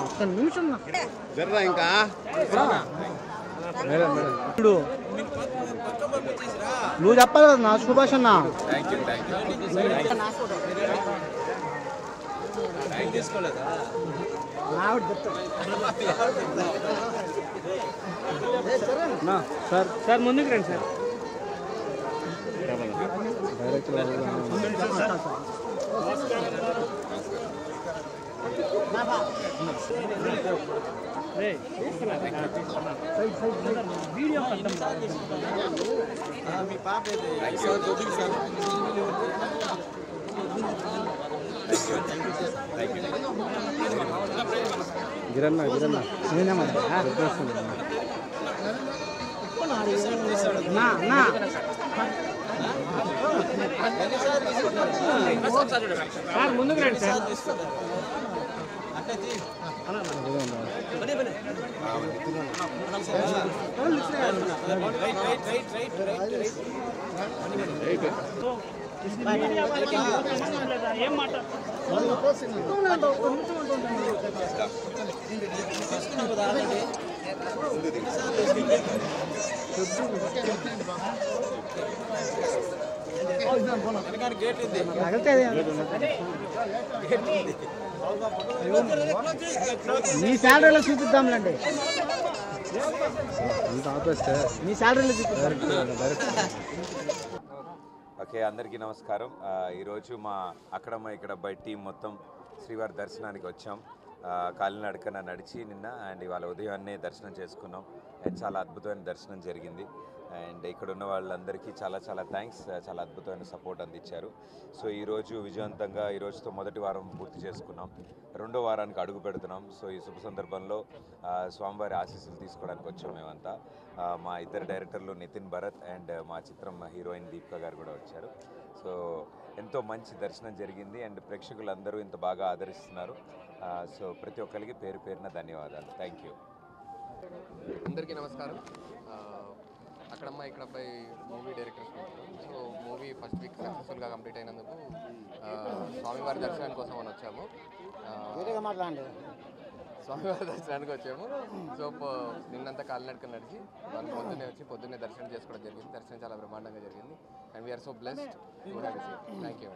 ఒక్క నిమిషం జర్రా ఇంకా ఇప్పుడు నువ్వు చెప్పాలి కదా నా సుభాష్ అన్న. సార్ సార్ ముందుకు రండి సార్. వీడియో గిరన్నా గిరన్నా సార్ ముందుకు రండి సార్. ఏం మాట మీ శాలరీలో చూపిద్దాంలేండి. మీ శాలరీలో చూపిద్దాం. ఓకే, అందరికీ నమస్కారం. ఈరోజు మా అక్కడమ్మ ఇక్కడ బై టీం మొత్తం శ్రీవారి దర్శనానికి వచ్చాం. కాలినడకన నడిచి నిన్న అండ్ ఇవాళ ఉదయాన్నే దర్శనం చేసుకున్నాం. అండ్ చాలా అద్భుతమైన దర్శనం జరిగింది. అండ్ ఇక్కడ ఉన్న వాళ్ళందరికీ చాలా చాలా థ్యాంక్స్. చాలా అద్భుతమైన సపోర్ట్ అందించారు. సో ఈరోజు విజయవంతంగా ఈరోజుతో మొదటి వారం పూర్తి చేసుకున్నాం. రెండో వారానికి అడుగు పెడుతున్నాం. సో ఈ శుభ సందర్భంలో స్వామివారి ఆశీస్సులు తీసుకోవడానికి వచ్చాం మేమంతా. మా ఇద్దరు డైరెక్టర్లు నితిన్ భరత్ అండ్ మా చిత్రం హీరోయిన్ దీపిక గారు కూడా వచ్చారు. సో ఎంతో మంచి దర్శనం జరిగింది అండ్ ప్రేక్షకులందరూ ఇంత బాగా ఆదరిస్తున్నారు. సో ప్రతి ఒక్కరికి పేరు పేరున ధన్యవాదాలు. Thank you. అందరికీ నమస్కారం. అక్కడమ్మ ఇక్కడ అబ్బాయి movie directors. So movie first week సక్సెస్ఫుల్గా కంప్లీట్ అయినందుకు స్వామివారి దర్శనానికి కోసం అని వచ్చాము. స్వామివారి దర్శనానికి వచ్చాము. సో నిన్నంతా కాలినడక నడిచి వాళ్ళు పొద్దున్నే దర్శనం చేసుకోవడం జరిగింది. దర్శనం చాలా బ్రహ్మాండంగా జరిగింది and we're so blessed. Thank you.